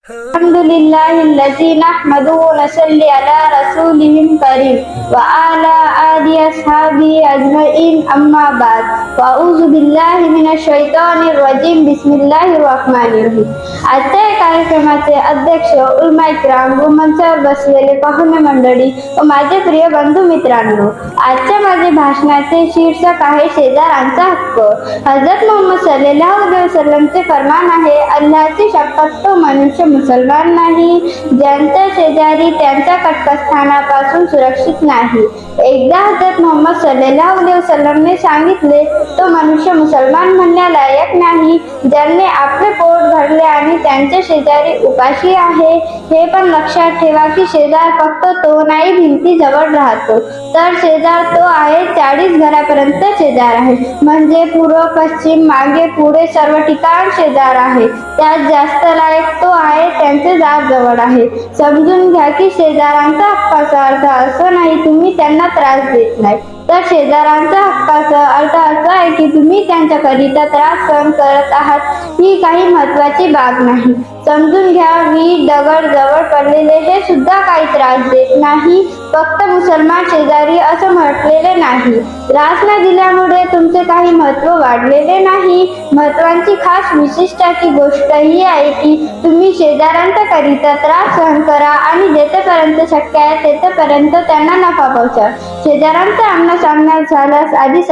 अल्हम्दुलिल्लाहिल्लज़ी नहमदुहु व नसल्ली अला रसूलिहिल करीम व अला आलिहि अस्हाबिही अजमईन अम्मा बाद अऊज़ु बिल्लाहि मिनश शैतानिर रजीम बिस्मिल्लाहिर रहमानिर रहीम। आजच्या या कार्यक्रमाचे अध्यक्ष उलमा इकराम व मंचावर बसलेले पाहुणे मंडळी व माझे प्रिय बंधू मित्रांनो, आजच्या माझे भाषणाचे शीर्षक आहे शेजाऱ्यांचा हक्क। हजरत मोहम्मद सल्लल्लाहु अलैहि वसल्लमचे फरमान आहे, अल्लाहची शपथ तो मनुष्य मुसलमान नाही ज्यांच्या शेजारी त्यांच्या कटकस्थानापासून सुरक्षित नाही। एकदा हजरत मोहम्मद सल्लल्लाहु अलैहि वसल्लमने सांगितले, तो मनुष्य मुसलमान म्हणण्यालायक नाही ज्याने आपले पोट भरले आणि त्यांच्या शेजारी उपाशी आहे। हे पण लक्षात ठेवा की शेजार फक्त तो नाही भिंतीजवळ राहतो, तर शेजार तो आहे 40 घरापर्यंत शेजार आहे, म्हणजे पूर्व पश्चिम मागे पुढे सर्व ठिकाण शेजार आहे। त्यात जास्त लायक तो आहे त्यांचे दार जवळ आहे। समजून घ्या की शेजाऱ्यांचा हक्काचा अर्थ असा नाही तुम्ही त्यांना त्रास देत नाही, तर शेजाऱ्यांचा हक्काचा अर्थ असा आहे की तुम्ही त्यांच्याकरिता त्रास सहन करत आहात, ही काही महत्वाची बाब नाही। समजून घ्या, वीट दगड जवळ पडलेले हे सुद्धा काही त्रास देत नाही, फक्त मुसलमान शेजारी असं म्हटलेले नाही। त्रास न दिल्यामुळे तुमचे काही महत्व वाढलेले नाही। महत्वाची खास विशिष्टाची गोष्ट ही आहे की तुम्ही शेजाऱ्यांच्या करिता त्रास सहन करा आणि जेथेपर्यंत शक्य आहे तेथेपर्यंत त्यांना नफा पोहोचा। शेजाऱ्यांचा आमना-सामना झाल्यास आधी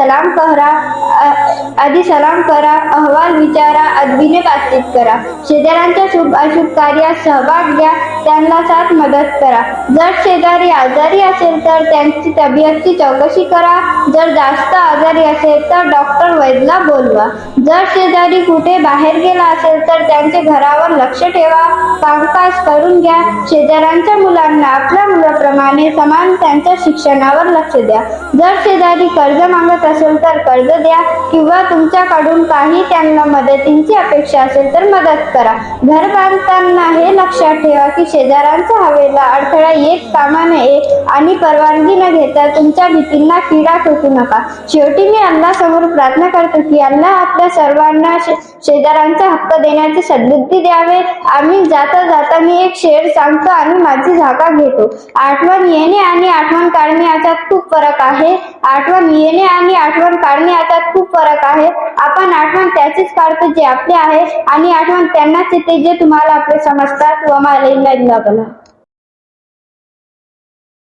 सलाम करा, अहवाल विचारा, अदबीने बातचीत करा। शेजाऱ्यांच्या शुभ अशुभ कार्यात सहभाग घ्या, त्यांना साथ मदत करा। जर शेजारी आजारी असेल तर त्यांची तब्येतची चौकशी करा, जर जास्त आजारी असेल तर डॉक्टर वैद्यला बोलवा। जर शेजारी कुठे बाहेर गेला असेल तर त्यांचे घरावर लक्ष ठेवा, कामकाज करून घ्या। शेजाऱ्यांच्या मुलांना आपल्या मुलाप्रमाणे समान त्यांच्या शिक्षणावर लक्ष द्या। जर शेजारी कर्ज मागत असेल तर कर्ज द्या किंवा तुमच्याकडून काही त्यांना मदतीची अपेक्षा असेल तर मदत करा। घर बांधताना हे लक्षात ठेवा की शेजाऱ्यांच्या हवेला अडथळा येत कामा नये आणि परवानगी न घेता तुमच्या भीतींना किडा टोचू नका। शेवटी मी अल्लाह समोर प्रार्थना करतो की अल्लाह आपल्या सर्वांना शेजाऱ्यांचा हक्क देण्याची सद्बुद्धी द्यावे। आम्ही जाता मी एक शेर सांगतो आणि माझी जागा घेतो। आठवण येणे आणि आठवण काढणे याच्यात खूप फरक आहे। आठवण येणे आणि आठवण काढणे याच्यात खूप फरक आहे। आपण आठवण त्याचीच काढतो जे आपले आहे आणि आठवण त्यांनाच येते जे तुम्हाला आपले समजतात। वमा अलैना इल्ला बलाग।